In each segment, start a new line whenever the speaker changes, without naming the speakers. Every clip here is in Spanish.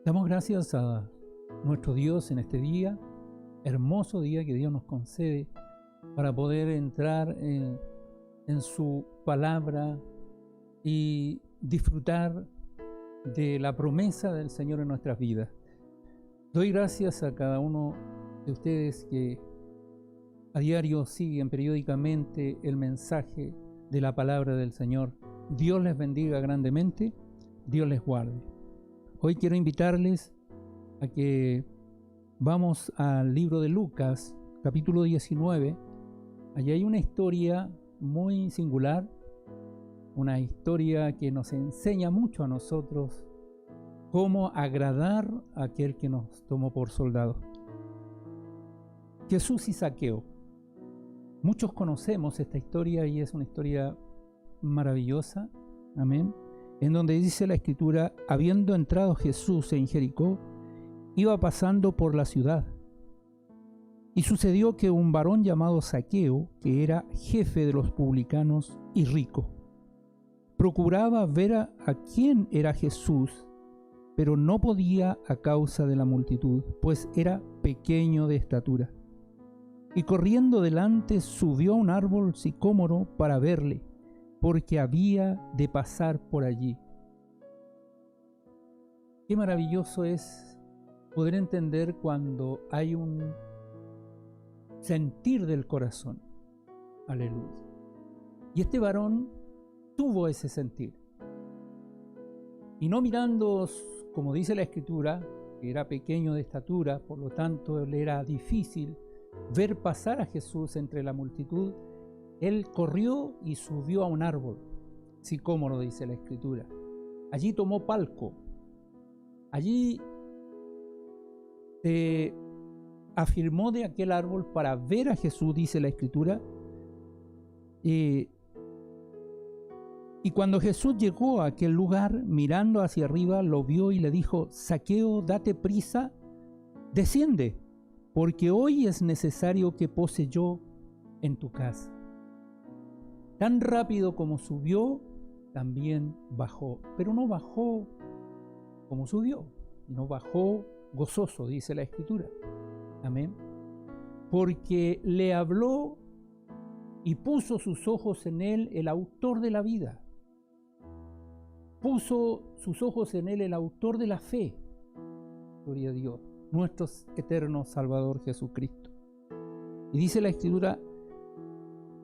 Damos gracias a nuestro Dios en este día, hermoso día que Dios nos concede para poder entrar en su palabra y disfrutar de la promesa del Señor en nuestras vidas. Doy gracias a cada uno de ustedes que a diario siguen periódicamente el mensaje de la palabra del Señor. Dios les bendiga grandemente, Dios les guarde. Hoy quiero invitarles a que vamos al libro de Lucas, capítulo 19. Allí hay una historia muy singular, una historia que nos enseña mucho a nosotros cómo agradar a aquel que nos tomó por soldado. Jesús y Zaqueo. Muchos conocemos esta historia y es una historia maravillosa, amén, en donde dice la Escritura: habiendo entrado Jesús en Jericó, iba pasando por la ciudad. Y sucedió que un varón llamado Zaqueo, que era jefe de los publicanos y rico, procuraba ver a quién era Jesús, pero no podía a causa de la multitud, pues era pequeño de estatura. Y corriendo delante subió a un árbol sicómoro para verle, porque había de pasar por allí. Qué maravilloso es poder entender cuando hay un sentir del corazón. Aleluya. Y este varón tuvo ese sentir. Y no mirando, como dice la Escritura, que era pequeño de estatura, por lo tanto le era difícil ver pasar a Jesús entre la multitud, él corrió y subió a un árbol sicómoro, dice la Escritura. Allí tomó palco. Allí se afirmó de aquel árbol para ver a Jesús, dice la Escritura. Y cuando Jesús llegó a aquel lugar, mirando hacia arriba, lo vio y le dijo: Zaqueo, date prisa, desciende, porque hoy es necesario que pose yo en tu casa. Tan rápido como subió, también bajó, pero no bajó como subió, sino bajó gozoso, dice la Escritura. Amén. Porque le habló y puso sus ojos en él el autor de la vida. Puso sus ojos en él el autor de la fe. Gloria a Dios, nuestro eterno Salvador Jesucristo. Y dice la Escritura: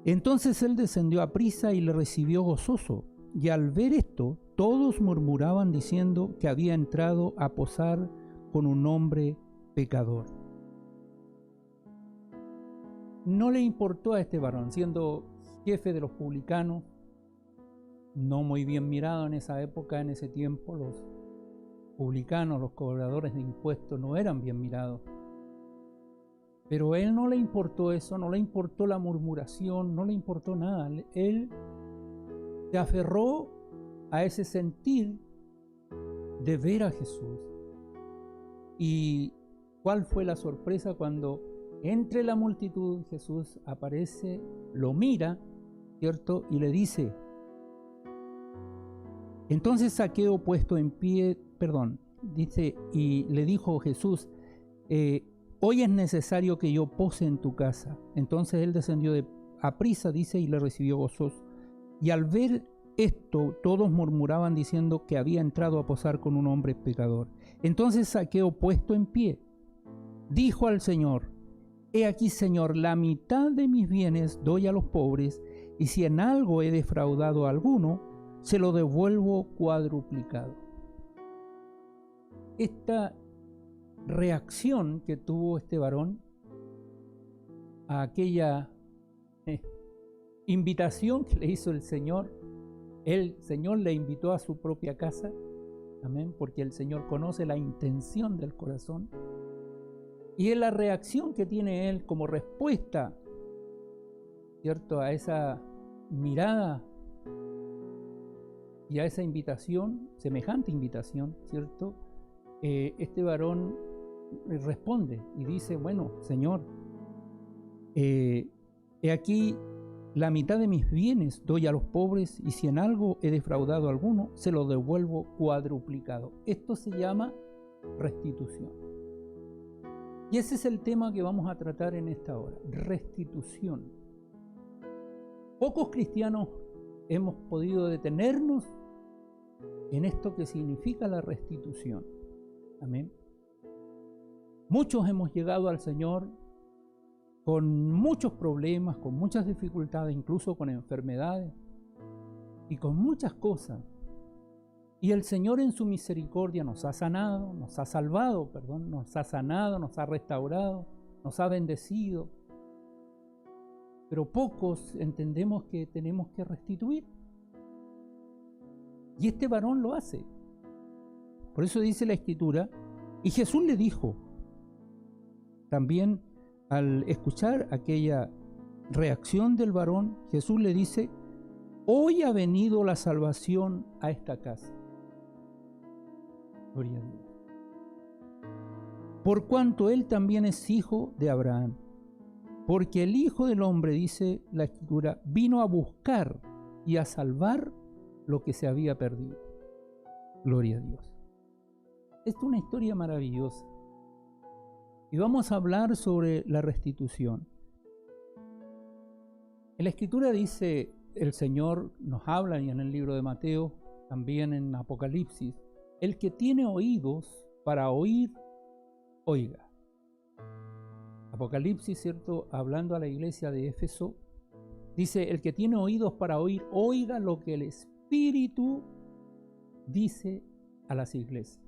entonces él descendió a prisa y le recibió gozoso. Y al ver esto, todos murmuraban diciendo que había entrado a posar con un hombre pecador. No le importó a este varón, siendo jefe de los publicanos, no muy bien mirado en esa época, en ese tiempo. Los publicanos, los cobradores de impuestos, no eran bien mirados. Pero a él no le importó eso, no le importó la murmuración, no le importó nada. Él se aferró a ese sentir de ver a Jesús. ¿Y cuál fue la sorpresa cuando entre la multitud Jesús aparece, lo mira, ¿cierto? Y le dice: entonces Zaqueo, puesto en pie, dice, y le dijo Jesús: hoy es necesario que yo pose en tu casa. Entonces él descendió a prisa, dice, y le recibió gozoso. Y al ver esto, todos murmuraban diciendo que había entrado a posar con un hombre pecador. Entonces Zaqueo, puesto en pie, dijo al Señor: he aquí, Señor, la mitad de mis bienes doy a los pobres, y si en algo he defraudado a alguno, se lo devuelvo cuadruplicado. Esta reacción que tuvo este varón a aquella invitación que le hizo el Señor le invitó a su propia casa, amén, porque el Señor conoce la intención del corazón, y es la reacción que tiene él como respuesta, ¿cierto?, a esa mirada y a esa invitación, semejante invitación, ¿cierto? Este varón responde y dice: bueno, Señor, he aquí, la mitad de mis bienes doy a los pobres, y si en algo he defraudado a alguno, se lo devuelvo cuadruplicado. Esto se llama restitución. Y ese es el tema que vamos a tratar en esta hora, restitución. Pocos cristianos hemos podido detenernos en esto que significa la restitución. Amén. Muchos hemos llegado al Señor con muchos problemas, con muchas dificultades, incluso con enfermedades y con muchas cosas. Y el Señor en su misericordia nos ha sanado, nos ha salvado, nos ha sanado, nos ha restaurado, nos ha bendecido. Pero pocos entendemos que tenemos que restituir. Y este varón lo hace. Por eso dice la Escritura, y Jesús le dijo, también al escuchar aquella reacción del varón, Jesús le dice, hoy ha venido la salvación a esta casa. Gloria a Dios. Por cuanto él también es hijo de Abraham. Porque el Hijo del Hombre, dice la Escritura, vino a buscar y a salvar lo que se había perdido. Gloria a Dios. Esta es una historia maravillosa. Y vamos a hablar sobre la restitución. En la Escritura dice, el Señor nos habla, y en el libro de Mateo, también en Apocalipsis, el que tiene oídos para oír, oiga. Apocalipsis, ¿cierto? Hablando a la iglesia de Éfeso, dice, el que tiene oídos para oír, oiga lo que el Espíritu dice a las iglesias.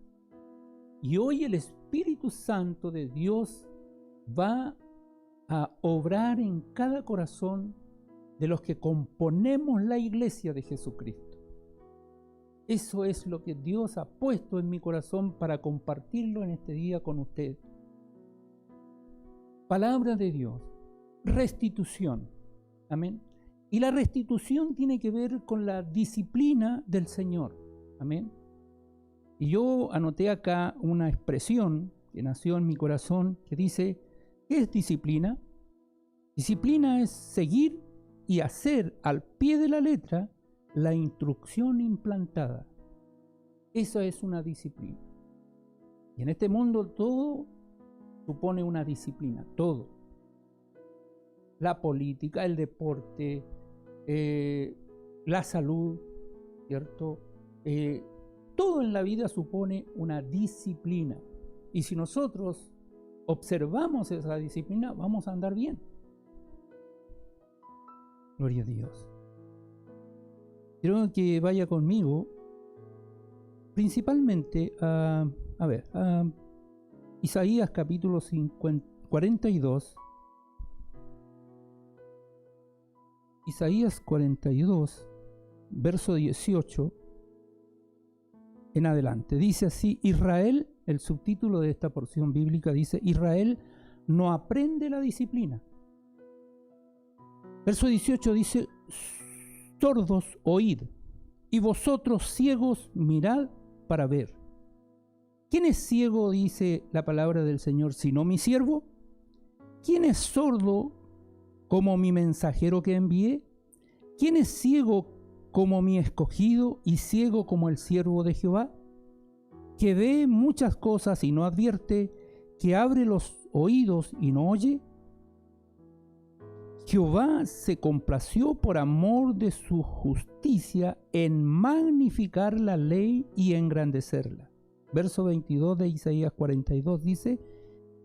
Y hoy el Espíritu Santo de Dios va a obrar en cada corazón de los que componemos la iglesia de Jesucristo. Eso es lo que Dios ha puesto en mi corazón para compartirlo en este día con usted. Palabra de Dios, restitución. Amén. Y la restitución tiene que ver con la disciplina del Señor. Amén. Y yo anoté acá una expresión que nació en mi corazón que dice, ¿qué es disciplina? Disciplina es seguir y hacer al pie de la letra la instrucción implantada. Esa es una disciplina. Y en este mundo todo supone una disciplina, todo. La política, el deporte, la salud, ¿cierto? Todo en la vida supone una disciplina. Y si nosotros observamos esa disciplina, vamos a andar bien. Gloria a Dios. Quiero que vaya conmigo principalmente a Isaías capítulo 42. Isaías 42, verso 18 en adelante. Dice así, Israel, el subtítulo de esta porción bíblica dice, Israel no aprende la disciplina. Verso 18 dice, sordos, oíd, y vosotros ciegos, mirad para ver. ¿Quién es ciego, dice la palabra del Señor, sino mi siervo? ¿Quién es sordo como mi mensajero que envié? ¿Quién es ciego como mi escogido y ciego como el siervo de Jehová? Que ve muchas cosas y no advierte, que abre los oídos y no oye. Jehová se complació por amor de su justicia en magnificar la ley y engrandecerla. Verso 22 de Isaías 42 dice,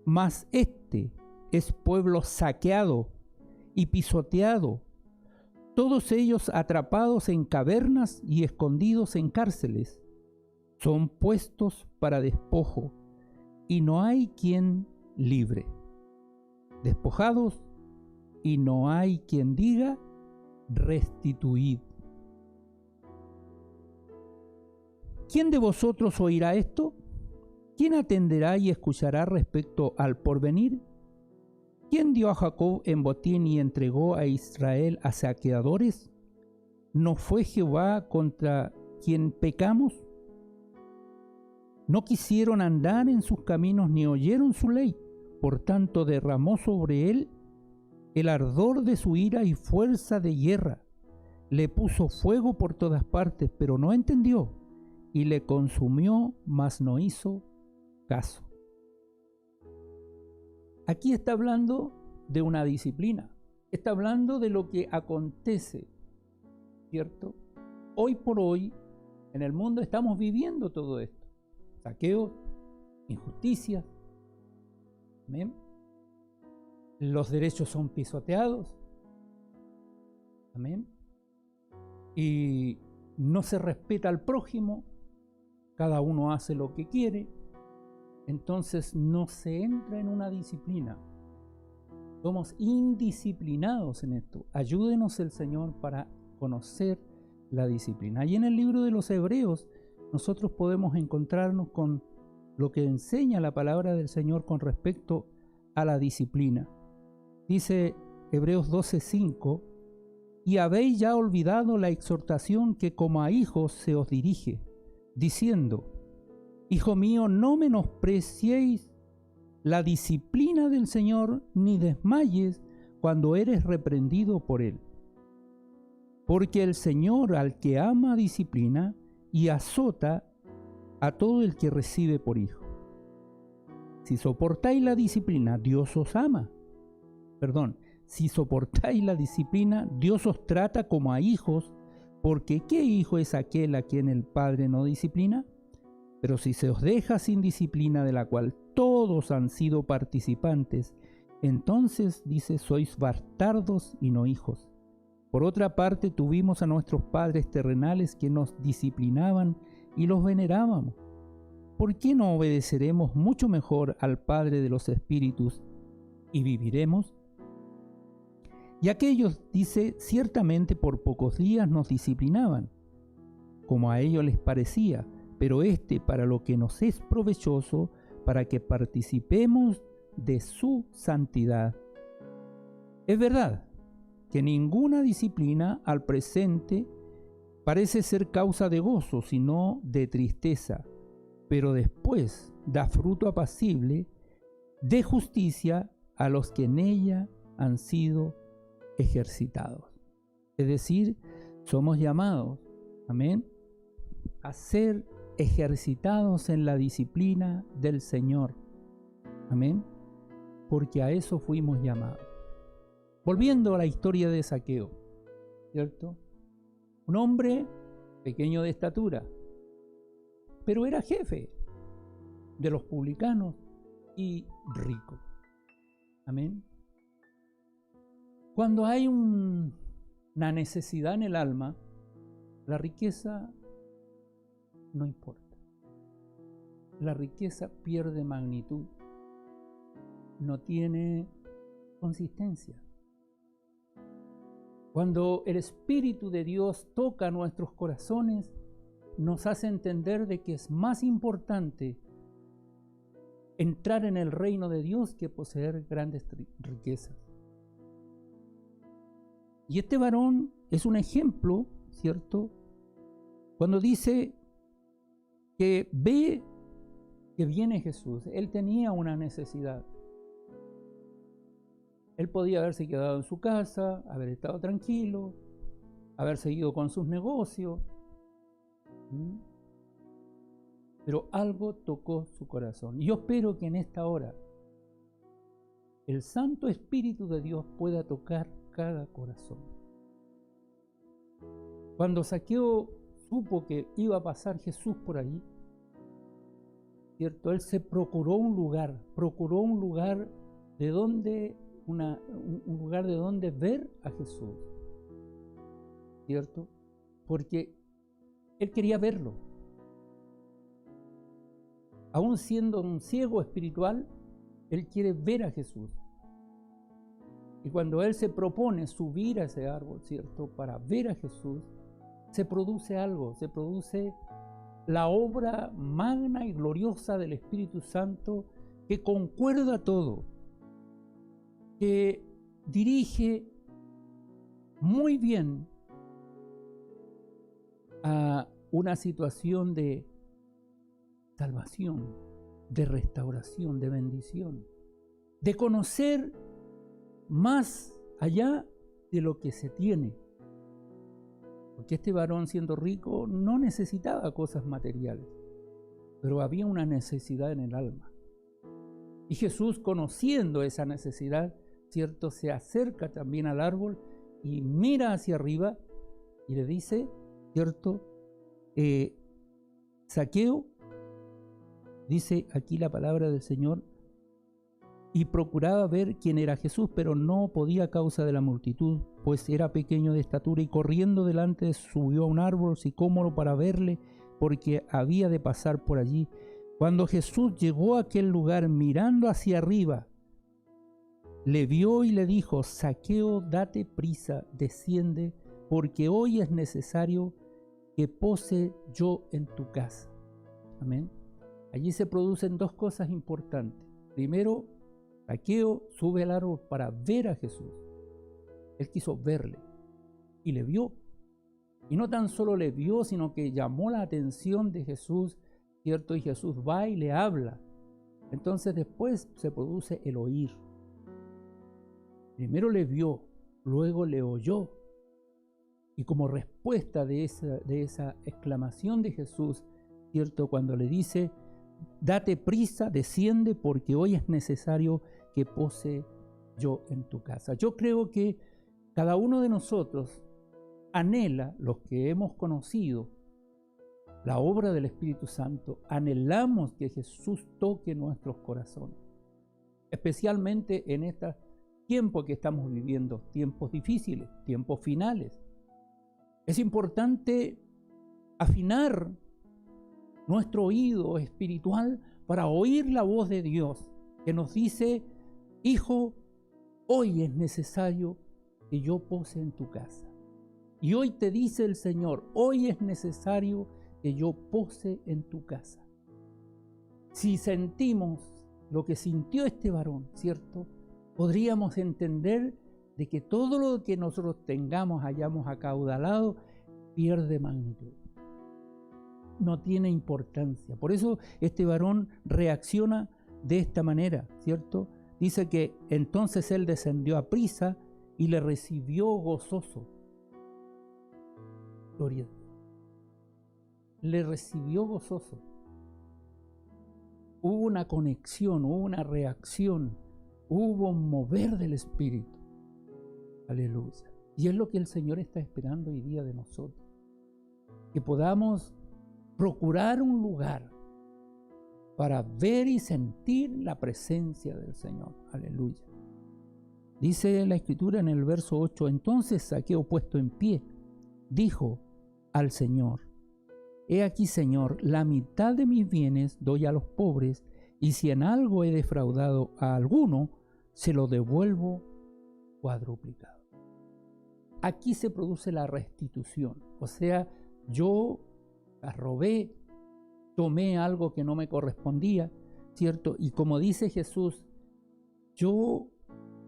mas este es pueblo saqueado y pisoteado, todos ellos atrapados en cavernas y escondidos en cárceles. Son puestos para despojo y no hay quien libre. Despojados y no hay quien diga restituid. ¿Quién de vosotros oirá esto? ¿Quién atenderá y escuchará respecto al porvenir? ¿Quién dio a Jacob en botín y entregó a Israel a saqueadores? ¿No fue Jehová contra quien pecamos? No quisieron andar en sus caminos ni oyeron su ley, por tanto derramó sobre él el ardor de su ira y fuerza de guerra. Le puso fuego por todas partes, pero no entendió, y le consumió, mas no hizo caso. Aquí está hablando de una disciplina, está hablando de lo que acontece, ¿cierto? Hoy por hoy, en el mundo estamos viviendo todo esto. Saqueos, injusticias, ¿amén? Los derechos son pisoteados, ¿amén? Y no se respeta al prójimo, cada uno hace lo que quiere, entonces no se entra en una disciplina. Somos indisciplinados en esto. Ayúdenos el Señor para conocer la disciplina. Y en el libro de los Hebreos nosotros podemos encontrarnos con lo que enseña la palabra del Señor con respecto a la disciplina. Dice Hebreos 12:5: y habéis ya olvidado la exhortación que como a hijos se os dirige, diciendo: Hijo mío, no menospreciéis la disciplina del Señor, ni desmayes cuando eres reprendido por Él. Porque el Señor al que ama disciplina y azota a todo el que recibe por hijo. Si soportáis la disciplina, Dios os ama. Si soportáis la disciplina, Dios os trata como a hijos, porque ¿qué hijo es aquel a quien el Padre no disciplina? Pero si se os deja sin disciplina, de la cual todos han sido participantes, entonces, dice, sois bastardos y no hijos. Por otra parte, tuvimos a nuestros padres terrenales que nos disciplinaban y los venerábamos. ¿Por qué no obedeceremos mucho mejor al Padre de los Espíritus y viviremos? Y aquellos, dice, ciertamente por pocos días nos disciplinaban, como a ellos les parecía, pero para lo que nos es provechoso, para que participemos de su santidad. Es verdad que ninguna disciplina al presente parece ser causa de gozo, sino de tristeza, pero después da fruto apacible de justicia a los que en ella han sido ejercitados. Es decir, somos llamados, amén, a ser ejercitados en la disciplina del Señor, amén, porque a eso fuimos llamados. Volviendo a la historia de Saqueo, ¿cierto? Un hombre pequeño de estatura, pero era jefe de los publicanos y rico, amén. Cuando hay una necesidad en el alma, la riqueza no importa. La riqueza pierde magnitud, no tiene consistencia. Cuando el Espíritu de Dios toca nuestros corazones, nos hace entender de que es más importante entrar en el reino de Dios que poseer grandes riquezas. Y este varón es un ejemplo, ¿cierto? Cuando dice que ve que viene Jesús, él tenía una necesidad. Él podía haberse quedado en su casa, haber estado tranquilo, haber seguido con sus negocios. Pero algo tocó su corazón. Y yo espero que en esta hora el Santo Espíritu de Dios pueda tocar cada corazón. Cuando Saqueo supo que iba a pasar Jesús por ahí, ¿cierto? Él se procuró un lugar de donde un lugar de donde ver a Jesús, ¿cierto? Porque él quería verlo. Aún siendo un ciego espiritual, él quiere ver a Jesús. Y cuando él se propone subir a ese árbol, ¿cierto?, para ver a Jesús, se produce algo, se produce la obra magna y gloriosa del Espíritu Santo que concuerda todo, que dirige muy bien a una situación de salvación, de restauración, de bendición, de conocer más allá de lo que se tiene. Porque este varón, siendo rico, no necesitaba cosas materiales. pero había una necesidad en el alma. Y Jesús, conociendo esa necesidad, ¿cierto?, se acerca también al árbol y mira hacia arriba y le dice, ¿cierto?, Zaqueo, dice aquí la palabra del Señor, y procuraba ver quién era Jesús, pero no podía a causa de la multitud, pues era pequeño de estatura, y corriendo delante subió a un árbol sicómoro para verle, porque había de pasar por allí. Cuando Jesús llegó a aquel lugar, mirando hacia arriba, le vio y le dijo, Zaqueo, date prisa, desciende, porque hoy es necesario que pose yo en tu casa. Amén. Allí se producen dos cosas importantes. Primero, Zaqueo sube al árbol para ver a Jesús. Él quiso verle y le vio. Y no tan solo le vio, sino que llamó la atención de Jesús, ¿cierto? Y Jesús va y le habla. Entonces después se produce el oír. Primero le vio, luego le oyó. Y como respuesta de esa exclamación de Jesús, ¿cierto?, cuando le dice, date prisa, desciende, porque hoy es necesario que pose yo en tu casa. Yo creo que cada uno de nosotros anhela, los que hemos conocido la obra del Espíritu Santo, anhelamos que Jesús toque nuestros corazones, especialmente en este tiempo que estamos viviendo, tiempos difíciles, tiempos finales. Es importante afinar nuestro oído espiritual para oír la voz de Dios que nos dice, hijo, hoy es necesario que yo pose en tu casa. Y hoy te dice el Señor, hoy es necesario que yo pose en tu casa. Si sentimos lo que sintió este varón, ¿cierto?, podríamos entender de que todo lo que nosotros hayamos acaudalado, pierde magnitud. No tiene importancia. Por eso este varón reacciona de esta manera, ¿cierto? Dice que entonces él descendió a prisa y le recibió gozoso. Gloria a Dios. Le recibió gozoso. Hubo una conexión, hubo una reacción, hubo un mover del Espíritu. Aleluya. Y es lo que el Señor está esperando hoy día de nosotros. Que podamos procurar un lugar para ver y sentir la presencia del Señor. Aleluya. Dice la Escritura en el verso 8, entonces Zaqueo, puesto en pie, dijo al Señor, he aquí, Señor, la mitad de mis bienes doy a los pobres, y si en algo he defraudado a alguno, se lo devuelvo cuadruplicado. Aquí se produce la restitución, o sea, yo robé, tomé algo que no me correspondía, ¿cierto? Y como dice Jesús, yo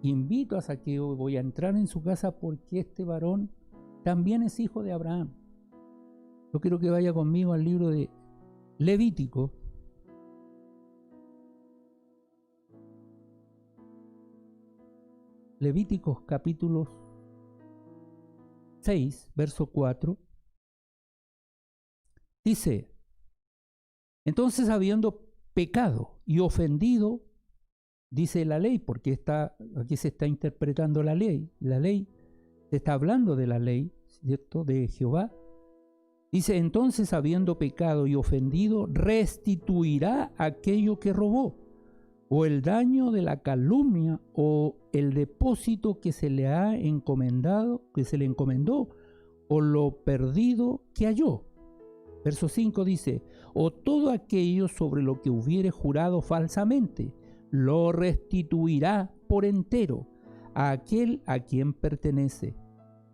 invito a Zaqueo, voy a entrar en su casa porque este varón también es hijo de Abraham. Yo quiero que vaya conmigo al libro de Levítico. Levíticos capítulo 6, verso 4. Dice, entonces habiendo pecado y ofendido, dice la ley, porque aquí se está interpretando la ley se está hablando de la ley, ¿cierto?, de Jehová. Dice, entonces habiendo pecado y ofendido, restituirá aquello que robó, o el daño de la calumnia, o el depósito que se le ha encomendado, que se le encomendó, o lo perdido que halló. Verso 5 dice, o todo aquello sobre lo que hubiere jurado falsamente, lo restituirá por entero a aquel a quien pertenece,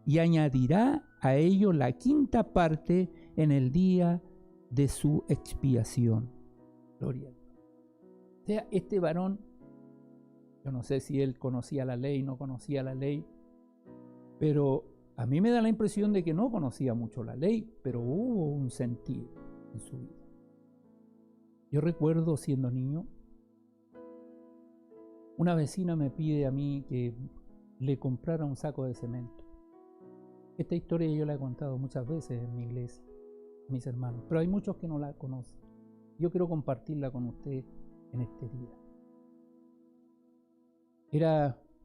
y añadirá a ello la quinta parte en el día de su expiación. Gloria a Dios. O sea, este varón, yo no sé si él conocía la ley, no conocía la ley, pero a mí me da la impresión de que no conocía mucho la ley, pero hubo un sentir en su vida. Yo recuerdo siendo niño, una vecina me pide a mí que le comprara un saco de cemento. Esta historia yo la he contado muchas veces en mi iglesia, mis hermanos, pero hay muchos que no la conocen. Yo quiero compartirla con usted en este día.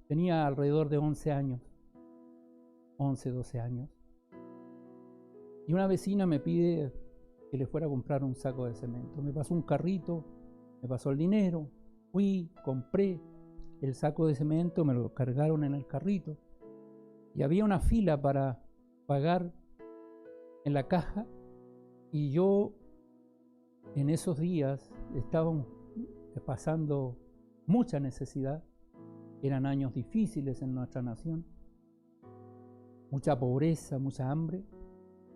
Tenía alrededor de 11 años, 11, 12 años, y una vecina me pide que le fuera a comprar un saco de cemento. Me pasó un carrito, me pasó el dinero, fui, compré el saco de cemento, me lo cargaron en el carrito, y había una fila para pagar en la caja, y yo en esos días estaba pasando mucha necesidad. Eran años difíciles en nuestra nación, mucha pobreza, mucha hambre.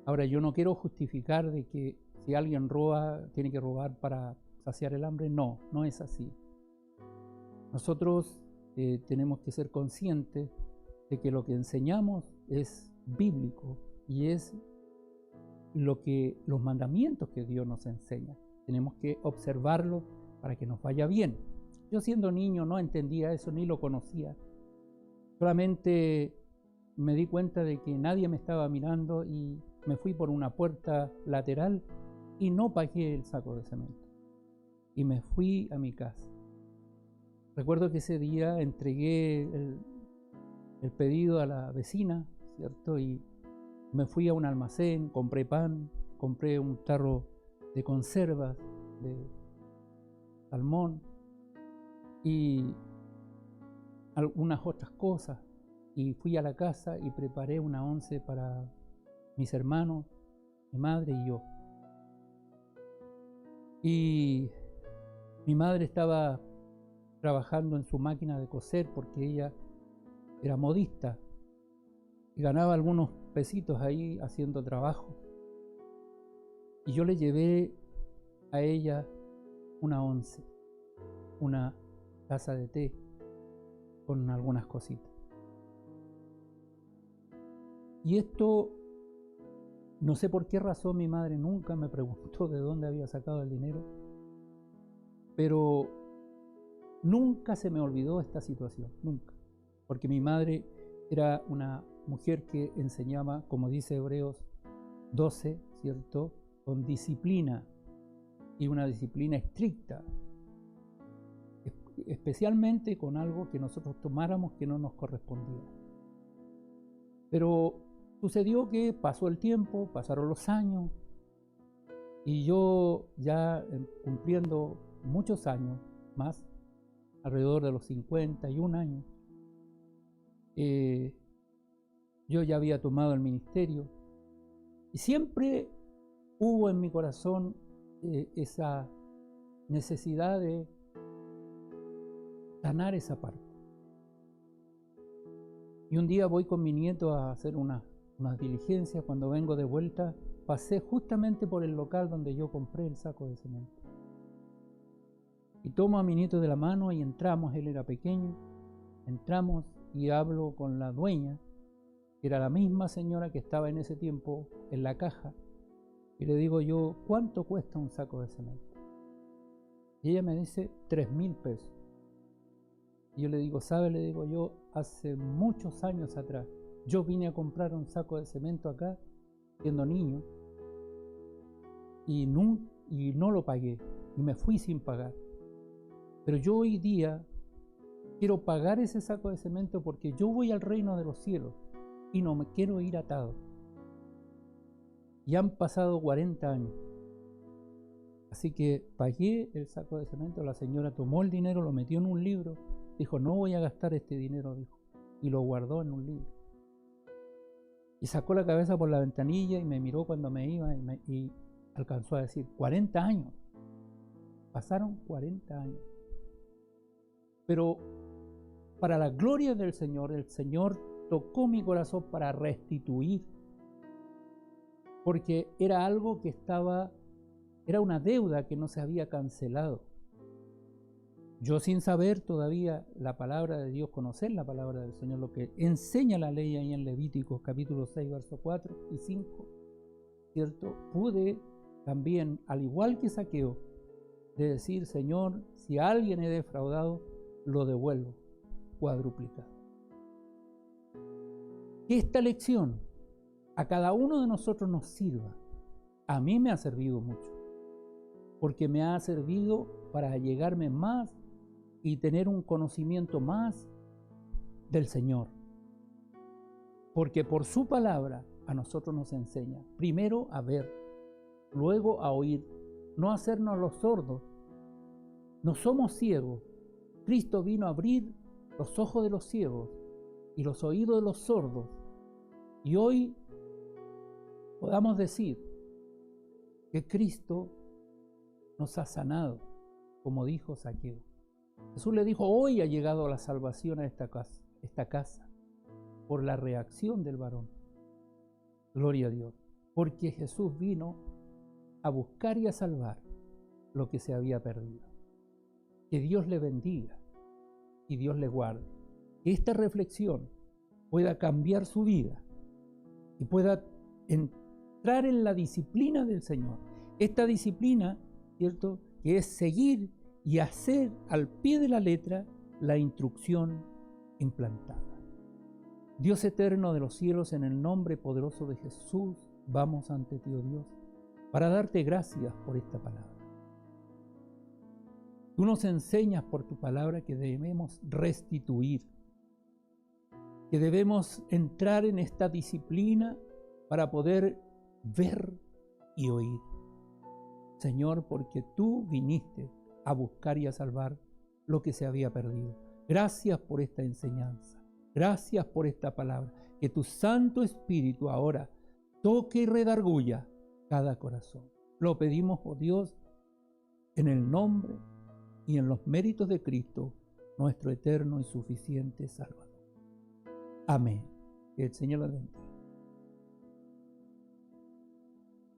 Ahora, yo no quiero justificar de que si alguien roba, tiene que robar para saciar el hambre. No, no es así. Nosotros tenemos que ser conscientes de que lo que enseñamos es bíblico y es los mandamientos que Dios nos enseña. Tenemos que observarlo para que nos vaya bien. Yo, siendo niño, no entendía eso ni lo conocía. Solamente me di cuenta de que nadie me estaba mirando y me fui por una puerta lateral y no pagué el saco de cemento. Y me fui a mi casa. Recuerdo que ese día entregué el pedido a la vecina, ¿cierto? Y me fui a un almacén, compré pan, compré un tarro de conservas, de salmón y algunas otras cosas. Y fui a la casa y preparé una once para mis hermanos, mi madre y yo. Y mi madre estaba trabajando en su máquina de coser porque ella era modista y ganaba algunos pesitos ahí haciendo trabajo. Y yo le llevé a ella una once, una taza de té con algunas cositas. Y esto, no sé por qué razón, mi madre nunca me preguntó de dónde había sacado el dinero, pero nunca se me olvidó esta situación, nunca. Porque mi madre era una mujer que enseñaba, como dice Hebreos 12, ¿cierto?, con disciplina, y una disciplina estricta, especialmente con algo que nosotros tomáramos que no nos correspondía. Pero sucedió que pasó el tiempo, pasaron los años, y yo ya cumpliendo muchos años más, alrededor de los 51 años, yo ya había tomado el ministerio, y siempre hubo en mi corazón esa necesidad de sanar esa parte. Y un día voy con mi nieto a hacer unas diligencias. Cuando vengo de vuelta, pasé justamente por el local donde yo compré el saco de cemento. Y tomo a mi nieto de la mano y entramos, él era pequeño, entramos y hablo con la dueña, que era la misma señora que estaba en ese tiempo en la caja, y le digo yo, ¿cuánto cuesta un saco de cemento? Y ella me dice, 3.000 pesos. Y yo le digo, ¿sabe? Le digo yo, hace muchos años atrás, yo vine a comprar un saco de cemento acá, siendo niño, y no lo pagué, y me fui sin pagar. Pero yo hoy día quiero pagar ese saco de cemento porque yo voy al reino de los cielos y no me quiero ir atado. Y han pasado 40 años. Así que pagué el saco de cemento, la señora tomó el dinero, lo metió en un libro, dijo, no voy a gastar este dinero, dijo, y lo guardó en un libro. Y sacó la cabeza por la ventanilla y me miró cuando me iba y alcanzó a decir, 40 años. Pasaron 40 años. Pero para la gloria del Señor, el Señor tocó mi corazón para restituir, porque era algo que era una deuda que no se había cancelado. Yo, sin saber todavía la palabra de Dios, conocer la palabra del Señor, lo que enseña la ley ahí en Levíticos capítulo 6, versos 4 y 5, ¿cierto? Pude también, al igual que Zaqueo, de decir, Señor, si a alguien he defraudado, lo devuelvo cuadruplicado. Que esta lección a cada uno de nosotros nos sirva. A mí me ha servido mucho. porque me ha servido para allegarme más y tener un conocimiento más del Señor. Porque por su palabra a nosotros nos enseña, primero a ver, luego a oír, no hacernos los sordos. No somos ciegos. Cristo vino a abrir los ojos de los ciegos y los oídos de los sordos. Y hoy podamos decir que Cristo nos ha sanado, como dijo Zaqueo. Jesús le dijo, hoy ha llegado la salvación a esta casa, por la reacción del varón. Gloria a Dios, porque Jesús vino a buscar y a salvar lo que se había perdido. Que Dios le bendiga y Dios le guarde. Que esta reflexión pueda cambiar su vida y pueda entrar en la disciplina del Señor. Esta disciplina, ¿cierto?, que es seguir y hacer al pie de la letra la instrucción implantada. Dios eterno de los cielos, en el nombre poderoso de Jesús, vamos ante ti, oh Dios, para darte gracias por esta palabra. Tú nos enseñas por tu palabra que debemos restituir, que debemos entrar en esta disciplina para poder ver y oír. Señor, porque tú viniste a buscar y a salvar lo que se había perdido. Gracias por esta enseñanza. Gracias por esta palabra. Que tu Santo Espíritu ahora toque y redarguya cada corazón. Lo pedimos, oh Dios, en el nombre y en los méritos de Cristo, nuestro eterno y suficiente Salvador. Amén. Que el Señor los bendiga.